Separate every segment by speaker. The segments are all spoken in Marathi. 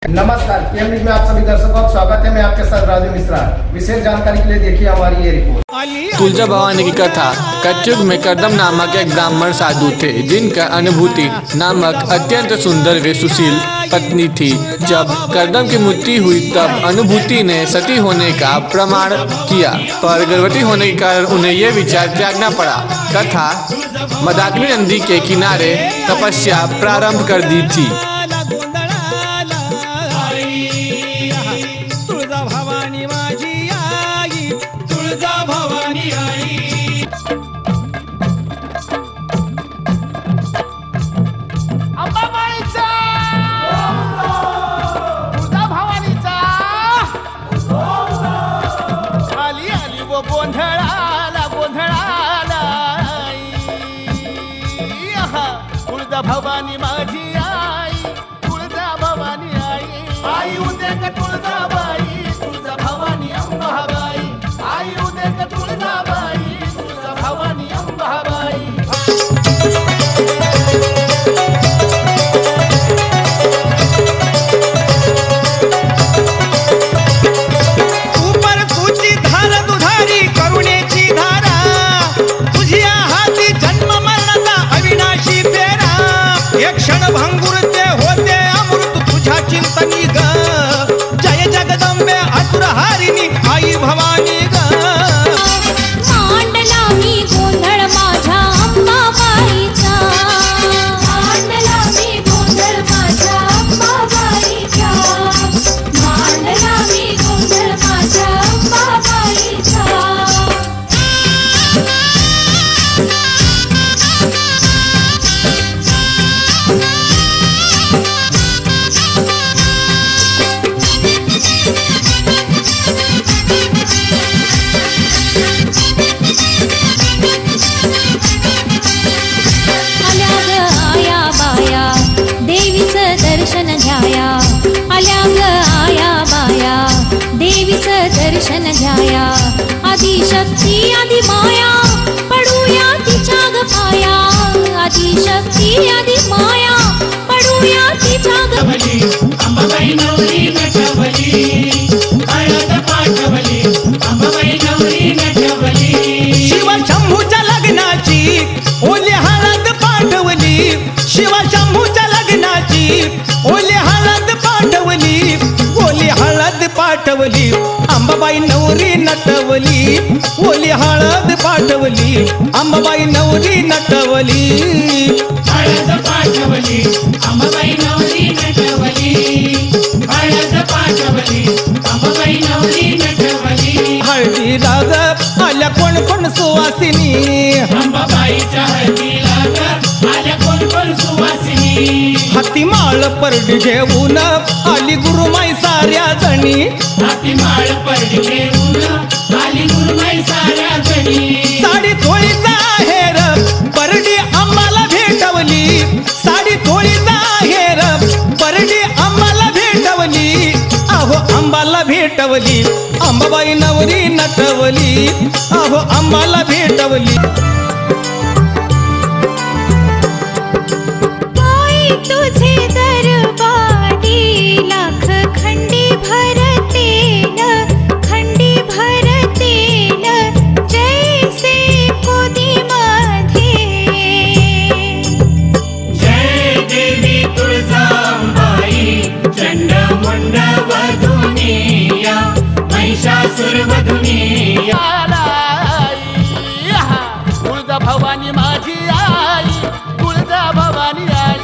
Speaker 1: नमस्कार, पीएम न्यूज में आप सभी दर्शकों का स्वागत है। मैं आपके साथ राजू मिश्रा। विशेष जानकारी के लिए देखिए हमारी ये रिपोर्ट।
Speaker 2: तुलजा भवानी की कथा। कलयुग में कर्दम नामक एक ब्राह्मण साधु थे, जिनका अनुभूति नामक अत्यंत सुंदर व सुशील पत्नी थी। जब कर्दम की मृत्यु हुई तब अनुभूति ने सती होने का प्रमाण किया, पर गर्भवती होने के कारण उन्हें यह विचार त्यागना पड़ा तथा मंदाकिनी नदी के किनारे तपस्या प्रारंभ कर दी थी।
Speaker 3: भवानी माझी आई, तुळजा भवानी आई उदे का तुळजा बाई, तुळजा भवानी अंबाबाई, आई उदे का तुळजा बाई, तुळजा भवानी अंबाबाई। ऊपर तुझी धार दुधारी करुणेची धारा, तुझ्या हाती जन्म मरणाचा अविनाशी फेरा। एक क्षण भंगुरते होते अमृत तुझ्या चिंतनी ग, जय जगदंबे असुरहारिणी आई भवानी ग।
Speaker 4: मांडला मी गोंधळ माझ्या अंबाबाईचा, मांडला मी गोंधळ माझ्या अंबाबाईचा, मांडला मी गोंधळ माझ्या अंबाबाईचा। दर्शन घ्याया आल्या ग आया बाया, देवीचं दर्शन घ्याया। आदिशक्ती आदि माया पडूया तिच्या ग पाया, आदिशक्ती आदि माया पडूया तिच्या ग।
Speaker 5: अंबाबाई नवरी नटवली, हळद पाठवली, अंबाबाई नवरी नटवली।
Speaker 3: शिव शंभूच्या लग्नाची ओली हळद पाठवली, शिव शंभूच्या लग्नाची ओली हळद पाठवली, ओली हळद पाठवली। अंबाबाई नवरी नटवली, ओली हळद पाठवली, अंबाबाई नवरी नटवली।
Speaker 5: हळद पाठवली, अंबाबाई नवरी नटवली, हळद पाठवली, अंबाबाई नवरी नटवली।
Speaker 3: हळदी राग आल्या कोण कोण सुवासिनी,
Speaker 5: अंबाबाईच्या हळदीला ग आल्या कोण कोण सुवासिनी।
Speaker 3: हाती माळ परडी घेऊन आली गुरुमाई साऱ्या जणी,
Speaker 5: हाती माळ परडी घेऊन आली गुरुमाई साऱ्या जणी।
Speaker 3: साडी थोळीचा हेर परडी आम्हाला भेटवली, साडी थोळीचा हेर परडी आम्हाला भेटवली, अहो आंबाला भेटवली। अंबाबाई नवरी नटवली, अहो आंबाला भेटवली।
Speaker 4: तुझे दरबारी लाख खंडी भरतेल, खंडी भरतेल जैसे कोदी मध्ये।
Speaker 5: जय देवी तुळजाबाई, चंडमुंड वधुनिया, महिषासुर वधुनिया। तुळजा भवानी माझी आई, तुळजा भवानी आई,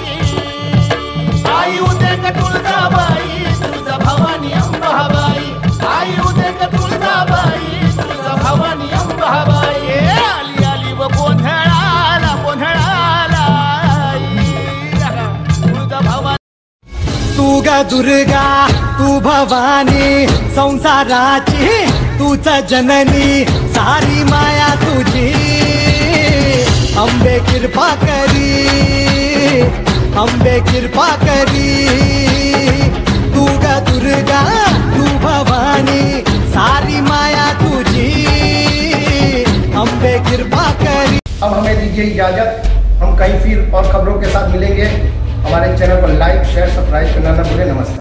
Speaker 5: आई उदे का तुळजा बाई, तुळजा भवानी अंबाबाई, आई उदे का तुळजा बाई, तुळजा भवानी अंबाबाई। आली आली व गोंधळाला गोंधळाला तुळजा भवानी।
Speaker 3: तू ग दुर्गा तू भवानी संसाराची तूच जननी, सारी माया तुझी अंबे कृपा करी, अंबे कृपा करी। तू ग दुर्गा तू भवानी सारी माया तुझी अंबे कृपा करी।
Speaker 1: अब हमें दीजिए इजाजत, हम कहीं फिर और खबरों के साथ मिलेंगे। हमारे चैनल पर लाइक शेयर सब्सक्राइब करना न भूलें। नमस्कार।